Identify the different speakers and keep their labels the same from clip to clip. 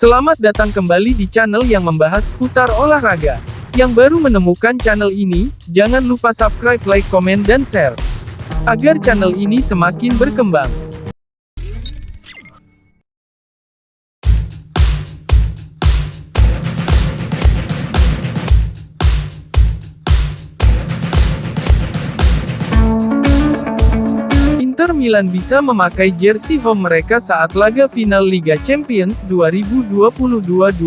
Speaker 1: Selamat datang kembali di channel yang membahas seputar olahraga. Yang baru menemukan channel ini, jangan lupa subscribe, like, komen, dan share. Agar channel ini semakin berkembang. Inter Milan bisa memakai jersey home mereka saat laga final Liga Champions 2022-2023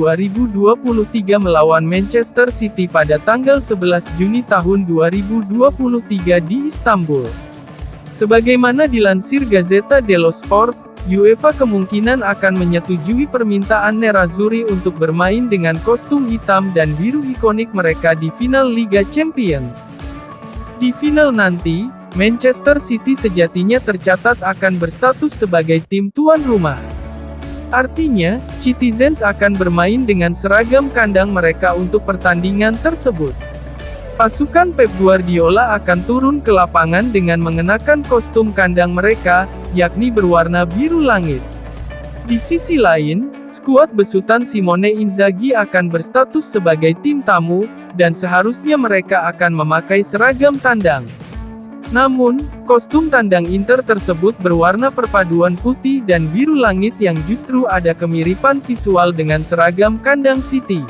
Speaker 1: melawan Manchester City pada tanggal 11 Juni tahun 2023 di Istanbul. Sebagaimana dilansir Gazzetta dello Sport, UEFA kemungkinan akan menyetujui permintaan Nerazzurri untuk bermain dengan kostum hitam dan biru ikonik mereka di final Liga Champions. Di final nanti, Manchester City sejatinya tercatat akan berstatus sebagai tim tuan rumah. Artinya, Citizens akan bermain dengan seragam kandang mereka untuk pertandingan tersebut. Pasukan Pep Guardiola akan turun ke lapangan dengan mengenakan kostum kandang mereka, yakni berwarna biru langit. Di sisi lain, skuad besutan Simone Inzaghi akan berstatus sebagai tim tamu, dan seharusnya mereka akan memakai seragam tandang. Namun, kostum tandang Inter tersebut berwarna perpaduan putih dan biru langit yang justru ada kemiripan visual dengan seragam kandang City.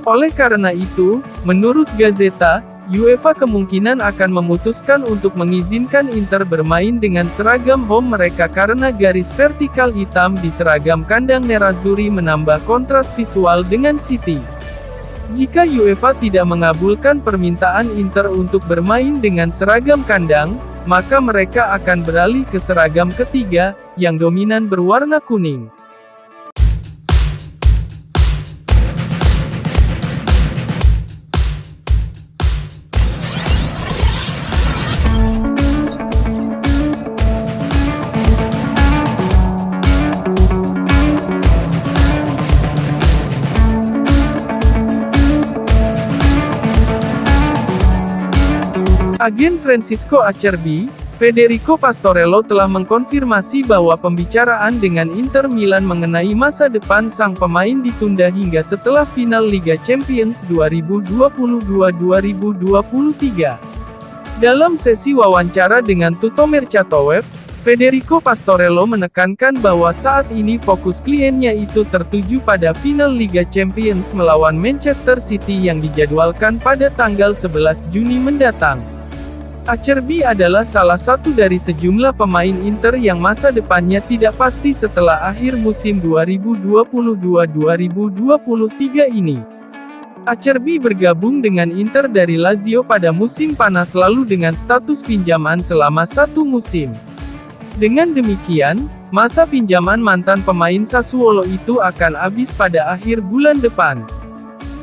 Speaker 1: Oleh karena itu, menurut Gazzetta, UEFA kemungkinan akan memutuskan untuk mengizinkan Inter bermain dengan seragam home mereka karena garis vertikal hitam di seragam kandang Nerazzurri menambah kontras visual dengan City. Jika UEFA tidak mengabulkan permintaan Inter untuk bermain dengan seragam kandang, maka mereka akan beralih ke seragam ketiga, yang dominan berwarna kuning. Agen Francisco Acerbi, Federico Pastorello telah mengkonfirmasi bahwa pembicaraan dengan Inter Milan mengenai masa depan sang pemain ditunda hingga setelah final Liga Champions 2022-2023. Dalam sesi wawancara dengan Tutto Mercato Web, Federico Pastorello menekankan bahwa saat ini fokus kliennya itu tertuju pada final Liga Champions melawan Manchester City yang dijadwalkan pada tanggal 11 Juni mendatang. Acerbi adalah salah satu dari sejumlah pemain Inter yang masa depannya tidak pasti setelah akhir musim 2022-2023 ini. Acerbi bergabung dengan Inter dari Lazio pada musim panas lalu dengan status pinjaman selama satu musim. Dengan demikian, masa pinjaman mantan pemain Sassuolo itu akan habis pada akhir bulan depan.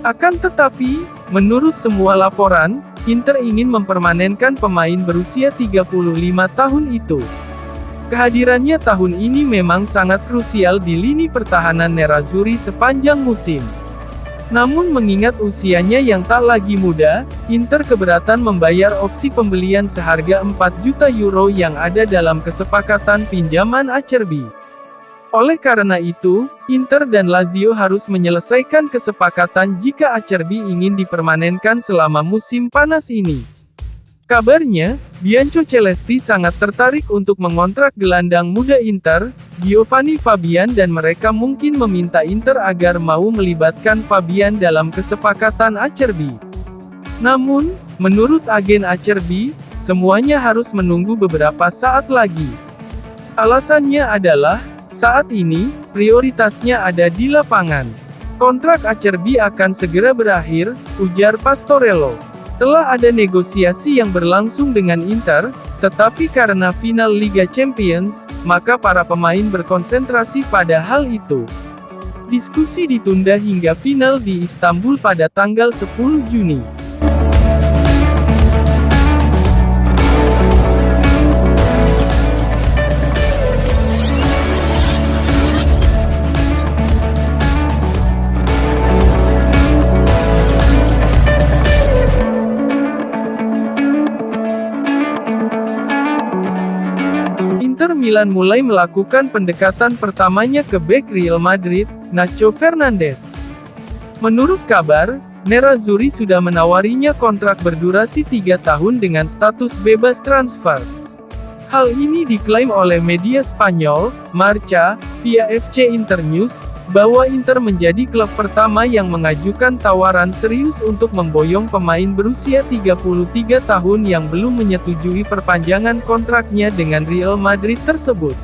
Speaker 1: Akan tetapi, menurut semua laporan, Inter ingin mempermanenkan pemain berusia 35 tahun itu. Kehadirannya tahun ini memang sangat krusial di lini pertahanan Nerazzurri sepanjang musim. Namun mengingat usianya yang tak lagi muda, Inter keberatan membayar opsi pembelian seharga 4 juta euro yang ada dalam kesepakatan pinjaman Acerbi. Oleh karena itu, Inter dan Lazio harus menyelesaikan kesepakatan jika Acerbi ingin dipermanenkan selama musim panas ini. Kabarnya, Bianco Celesti sangat tertarik untuk mengontrak gelandang muda Inter, Giovanni Fabian dan mereka mungkin meminta Inter agar mau melibatkan Fabian dalam kesepakatan Acerbi. Namun, menurut agen Acerbi, semuanya harus menunggu beberapa saat lagi. Alasannya adalah, saat ini, prioritasnya ada di lapangan. Kontrak Acerbi akan segera berakhir, ujar Pastorello. Telah ada negosiasi yang berlangsung dengan Inter, tetapi karena final Liga Champions, maka para pemain berkonsentrasi pada hal itu. Diskusi ditunda hingga final di Istanbul pada tanggal 10 Juni. Inter Milan mulai melakukan pendekatan pertamanya ke bek Real Madrid, Nacho Fernandes. Menurut kabar, Nerazzurri sudah menawarinya kontrak berdurasi 3 tahun dengan status bebas transfer. Hal ini diklaim oleh media Spanyol, Marca, via FC Internews, bahwa Inter menjadi klub pertama yang mengajukan tawaran serius untuk memboyong pemain berusia 33 tahun yang belum menyetujui perpanjangan kontraknya dengan Real Madrid tersebut.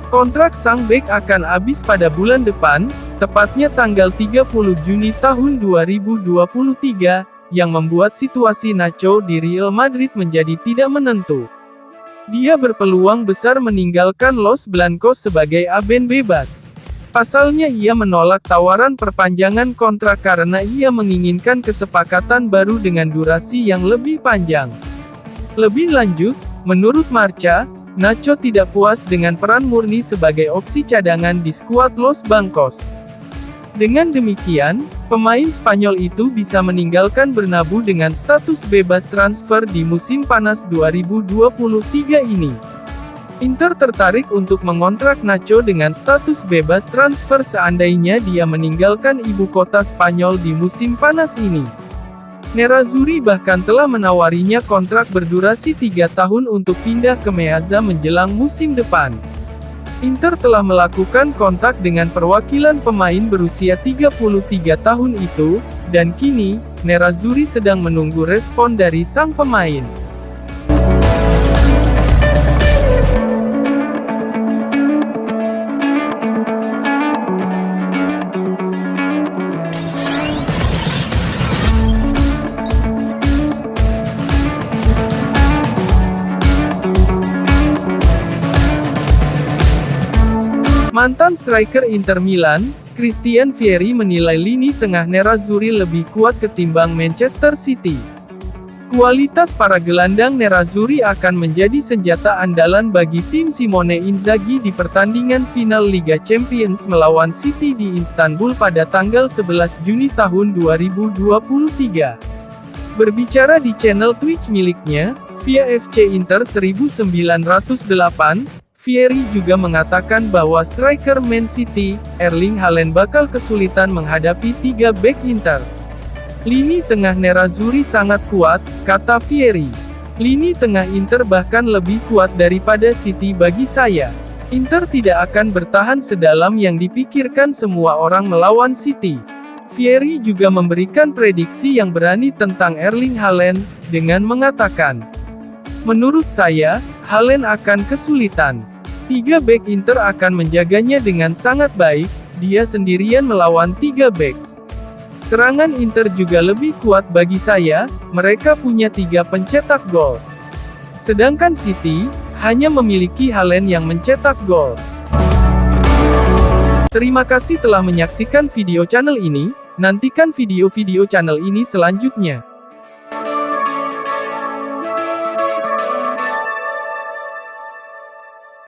Speaker 1: Kontrak sang bek akan habis pada bulan depan, tepatnya tanggal 30 Juni tahun 2023, yang membuat situasi Nacho di Real Madrid menjadi tidak menentu. Dia berpeluang besar meninggalkan Los Blancos sebagai agen bebas. Pasalnya ia menolak tawaran perpanjangan kontrak karena ia menginginkan kesepakatan baru dengan durasi yang lebih panjang. Lebih lanjut, menurut Marca, Nacho tidak puas dengan peran murni sebagai opsi cadangan di skuad Los Blancos. Dengan demikian, pemain Spanyol itu bisa meninggalkan Bernabeu dengan status bebas transfer di musim panas 2023 ini. Inter tertarik untuk mengontrak Nacho dengan status bebas transfer seandainya dia meninggalkan ibu kota Spanyol di musim panas ini. Nerazzurri bahkan telah menawarinya kontrak berdurasi 3 tahun untuk pindah ke Meazza menjelang musim depan. Inter telah melakukan kontak dengan perwakilan pemain berusia 33 tahun itu, dan kini, Nerazzurri sedang menunggu respon dari sang pemain. Mantan striker Inter Milan, Christian Vieri menilai lini tengah Nerazzurri lebih kuat ketimbang Manchester City. Kualitas para gelandang Nerazzurri akan menjadi senjata andalan bagi tim Simone Inzaghi di pertandingan final Liga Champions melawan City di Istanbul pada tanggal 11 Juni tahun 2023. Berbicara di channel Twitch miliknya, via FC Inter 1908, Vieri juga mengatakan bahwa striker Man City, Erling Haaland bakal kesulitan menghadapi 3 bek Inter. Lini tengah Nerazzurri sangat kuat, kata Vieri. Lini tengah Inter bahkan lebih kuat daripada City bagi saya. Inter tidak akan bertahan sedalam yang dipikirkan semua orang melawan City. Vieri juga memberikan prediksi yang berani tentang Erling Haaland, dengan mengatakan, "Menurut saya, Haaland akan kesulitan. 3 bek Inter akan menjaganya dengan sangat baik, dia sendirian melawan 3 bek. Serangan Inter juga lebih kuat bagi saya, mereka punya 3 pencetak gol. Sedangkan City, hanya memiliki Haaland yang mencetak gol." Terima kasih telah menyaksikan video channel ini, nantikan video-video channel ini selanjutnya.